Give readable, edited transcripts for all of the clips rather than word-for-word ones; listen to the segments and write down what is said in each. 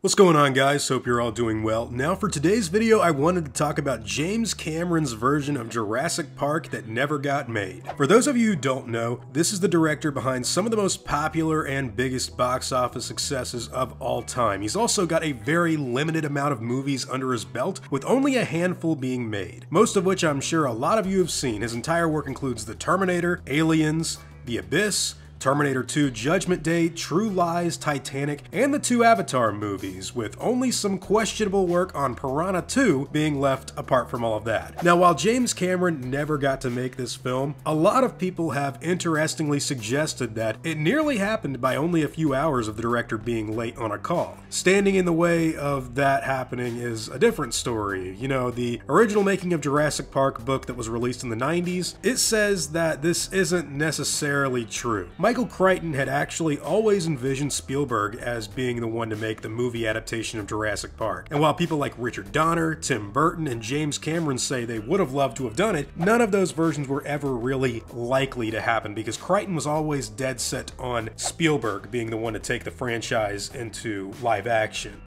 What's going on, guys? Hope you're all doing well. Now for today's video, I wanted to talk about James Cameron's version of Jurassic Park that never got made. For those of you who don't know, this is the director behind some of the most popular and biggest box office successes of all time. He's also got a very limited amount of movies under his belt, with only a handful being made, most of which I'm sure a lot of you have seen. His entire work includes The Terminator, Aliens, The Abyss, Terminator 2 Judgment Day, True Lies, Titanic, and the two Avatar movies, with only some questionable work on Piranha 2 being left apart from all of that. Now, while James Cameron never got to make this film, a lot of people have interestingly suggested that it nearly happened by only a few hours of the director being late on a call. Standing in the way of that happening is a different story. You know, the original Making of Jurassic Park book that was released in the 90s, it says that this isn't necessarily true. Michael Crichton had actually always envisioned Spielberg as being the one to make the movie adaptation of Jurassic Park. And while people like Richard Donner, Tim Burton, and James Cameron say they would have loved to have done it, none of those versions were ever really likely to happen because Crichton was always dead set on Spielberg being the one to take the franchise into live action.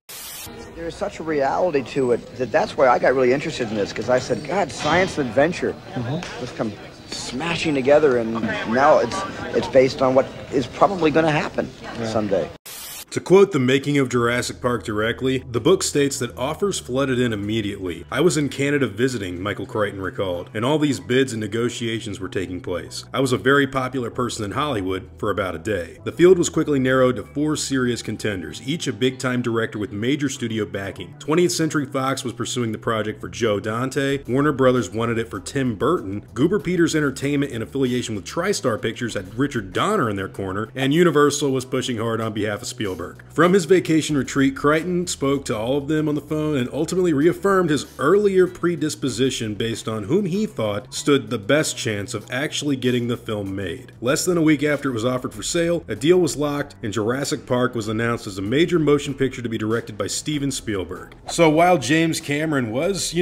There's such a reality to it that's why I got really interested in this, because I said, God, science and adventure just come smashing together, and now it's based on what is probably going to happen someday. To quote The Making of Jurassic Park directly, the book states that offers flooded in immediately. I was in Canada visiting, Michael Crichton recalled, and all these bids and negotiations were taking place. I was a very popular person in Hollywood for about a day. The field was quickly narrowed to 4 serious contenders, each a big-time director with major studio backing. 20th Century Fox was pursuing the project for Joe Dante, Warner Brothers wanted it for Tim Burton, Goober Peters Entertainment in affiliation with TriStar Pictures had Richard Donner in their corner, and Universal was pushing hard on behalf of Spielberg. From his vacation retreat, Crichton spoke to all of them on the phone and ultimately reaffirmed his earlier predisposition based on whom he thought stood the best chance of actually getting the film made. Less than a week after it was offered for sale, a deal was locked and Jurassic Park was announced as a major motion picture to be directed by Steven Spielberg. So while James Cameron was,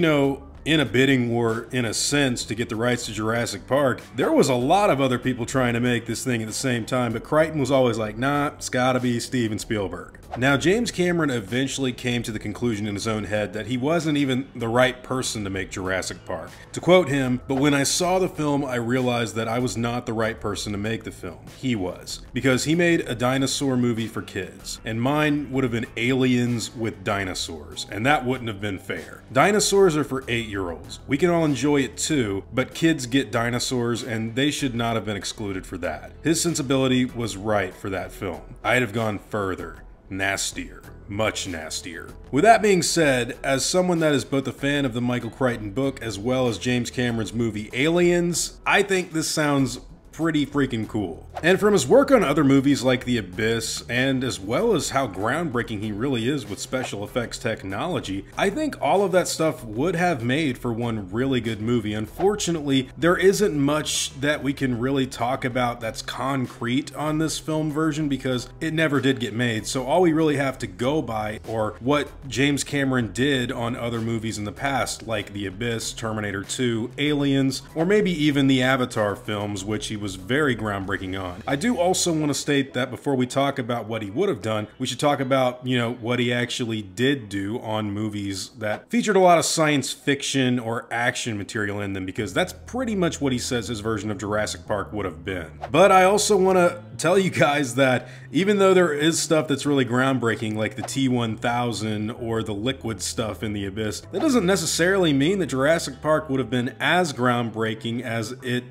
in a bidding war, in a sense, to get the rights to Jurassic Park, there was a lot of other people trying to make this thing at the same time, but Crichton was always like, nah, it's gotta be Steven Spielberg. Now, James Cameron eventually came to the conclusion in his own head that he wasn't even the right person to make Jurassic Park. To quote him, "But when I saw the film, I realized that I was not the right person to make the film. He was. Because he made a dinosaur movie for kids, and mine would have been aliens with dinosaurs, and that wouldn't have been fair. Dinosaurs are for 8-year-olds. We can all enjoy it too, but kids get dinosaurs, and they should not have been excluded for that. His sensibility was right for that film. I'd have gone further. Nastier. Much nastier." With that being said, as someone that is both a fan of the Michael Crichton book as well as James Cameron's movie Aliens, I think this sounds pretty freaking cool. And from his work on other movies like The Abyss, and as well as how groundbreaking he really is with special effects technology, I think all of that stuff would have made for one really good movie. Unfortunately, there isn't much that we can really talk about that's concrete on this film version because it never did get made, so all we really have to go by are what James Cameron did on other movies in the past, like The Abyss, Terminator 2, Aliens, or maybe even the Avatar films, which he was very groundbreaking on. I do also want to state that before we talk about what he would have done, we should talk about, what he actually did do on movies that featured a lot of science fiction or action material in them, because that's pretty much what he says his version of Jurassic Park would have been. But I also want to tell you guys that even though there is stuff that's really groundbreaking, like the T-1000 or the liquid stuff in The Abyss, that doesn't necessarily mean that Jurassic Park would have been as groundbreaking as it,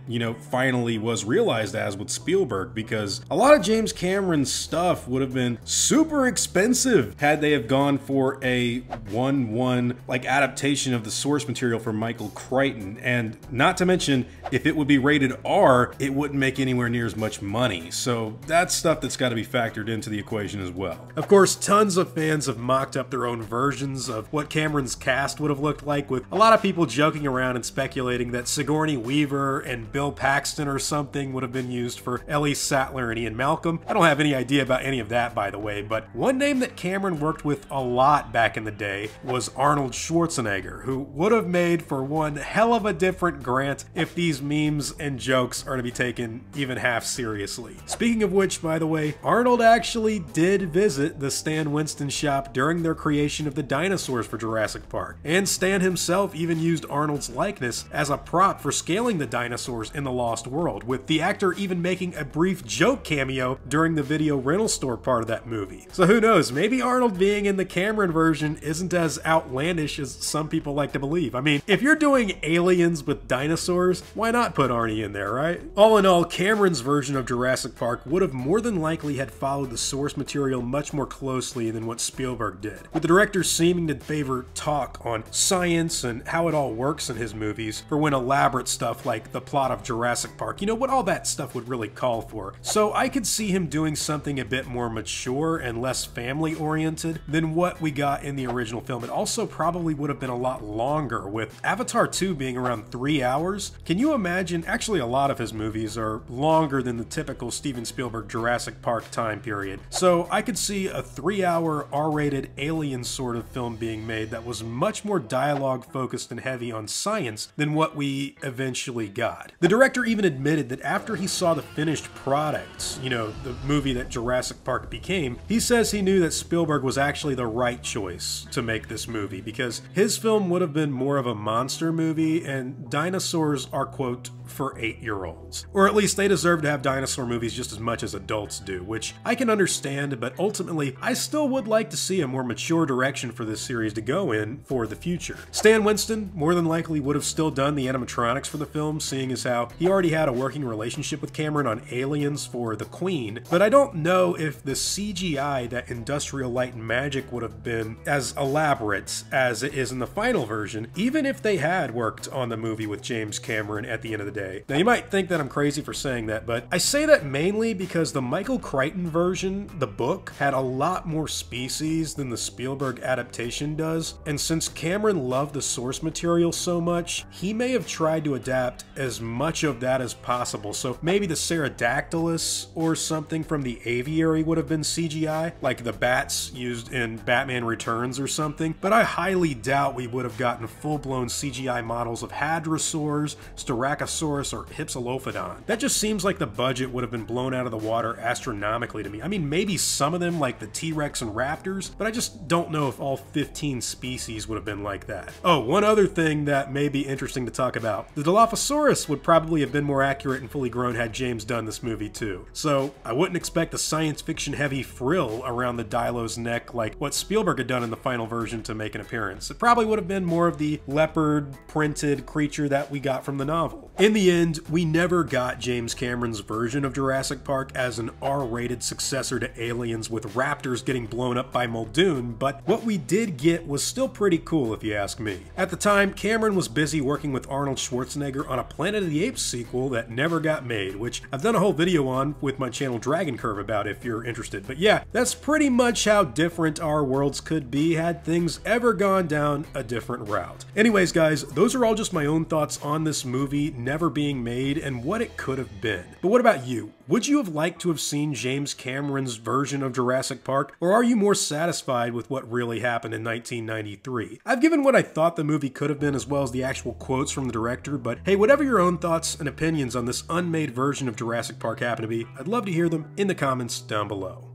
finally was realized as with Spielberg, because a lot of James Cameron's stuff would have been super expensive had they have gone for a 1-1 adaptation of the source material for Michael Crichton, and not to mention if it would be rated R, it wouldn't make anywhere near as much money. So that's stuff that's got to be factored into the equation as well. Of course, tons of fans have mocked up their own versions of what Cameron's cast would have looked like, with a lot of people joking around and speculating that Sigourney Weaver and Bill Paxton or something would have been used for Ellie Sattler and Ian Malcolm. I don't have any idea about any of that, by the way, but one name that Cameron worked with a lot back in the day was Arnold Schwarzenegger, who would have made for one hell of a different Grant if these memes and jokes are to be taken even half seriously. Speaking Speaking of which, by the way, Arnold actually did visit the Stan Winston shop during their creation of the dinosaurs for Jurassic Park, and Stan himself even used Arnold's likeness as a prop for scaling the dinosaurs in the Lost World, with the actor even making a brief joke cameo during the video rental store part of that movie. So who knows, maybe Arnold being in the Cameron version isn't as outlandish as some people like to believe. I mean, if you're doing aliens with dinosaurs, why not put Arnie in there, right? All in all, Cameron's version of Jurassic Park would have more than likely had followed the source material much more closely than what Spielberg did, with the director seeming to favor talk on science and how it all works in his movies for when elaborate stuff like the plot of Jurassic Park, you know, what all that stuff would really call for. So I could see him doing something a bit more mature and less family oriented than what we got in the original film. It also probably would have been a lot longer, with Avatar 2 being around 3 hours. Can you imagine? Actually, a lot of his movies are longer than the typical Steven Spielberg Jurassic Park time period. So I could see a 3-hour R-rated alien sort of film being made that was much more dialogue focused and heavy on science than what we eventually got. The director even admitted that after he saw the finished product, you know, the movie that Jurassic Park became, he says he knew that Spielberg was actually the right choice to make this movie, because his film would have been more of a monster movie, and dinosaurs are, quote, for 8-year-olds. Or at least they deserve to have dinosaur movies just as much as adults do, which I can understand, but ultimately, I still would like to see a more mature direction for this series to go in for the future. Stan Winston more than likely would have still done the animatronics for the film, seeing as how he already had a working relationship with Cameron on Aliens for The Queen, but I don't know if the CGI that Industrial Light and Magic would have been as elaborate as it is in the final version, even if they had worked on the movie with James Cameron at the end of the day. Now you might think that I'm crazy for saying that, but I say that mainly because the Michael Crichton version, the book, had a lot more species than the Spielberg adaptation does, and since Cameron loved the source material so much, he may have tried to adapt as much of that as possible. So maybe the Pterodactylus or something from the aviary would have been CGI, like the bats used in Batman Returns or something, but I highly doubt we would have gotten full-blown CGI models of hadrosaurs, Styracosaurus, or Hypsilophodon. That just seems like the budget would have been blown out of the water astronomically to me. I mean, maybe some of them like the T-Rex and raptors, but I just don't know if all 15 species would have been like that. Oh, one other thing that may be interesting to talk about. The Dilophosaurus would probably have been more accurate and fully grown had James done this movie too. So I wouldn't expect a science fiction heavy frill around the Dilo's neck like what Spielberg had done in the final version to make an appearance. It probably would have been more of the leopard printed creature that we got from the novel. In the end, we never got James Cameron's version of Jurassic Park as an R-rated successor to Aliens with raptors getting blown up by Muldoon, but what we did get was still pretty cool if you ask me. At the time, Cameron was busy working with Arnold Schwarzenegger on a Planet of the Apes sequel that never got made, which I've done a whole video on with my channel Dragon Curve about if you're interested. But yeah, that's pretty much how different our worlds could be had things ever gone down a different route. Anyways guys, those are all just my own thoughts on this movie never being made and what it could have been. But what about you? Would you have liked to have seen James Cameron's version of Jurassic Park, or are you more satisfied with what really happened in 1993? I've given what I thought the movie could have been as well as the actual quotes from the director, but hey, whatever your own thoughts and opinions on this unmade version of Jurassic Park happen to be, I'd love to hear them in the comments down below.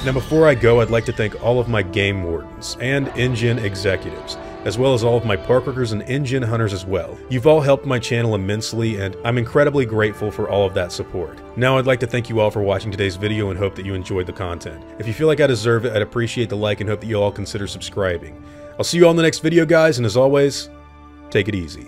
Now before I go, I'd like to thank all of my game wardens and InGen executives, as well as all of my park workers and InGen hunters as well. You've all helped my channel immensely, and I'm incredibly grateful for all of that support. Now I'd like to thank you all for watching today's video and hope that you enjoyed the content. If you feel like I deserve it, I'd appreciate the like and hope that you all consider subscribing. I'll see you all in the next video, guys, and as always, take it easy.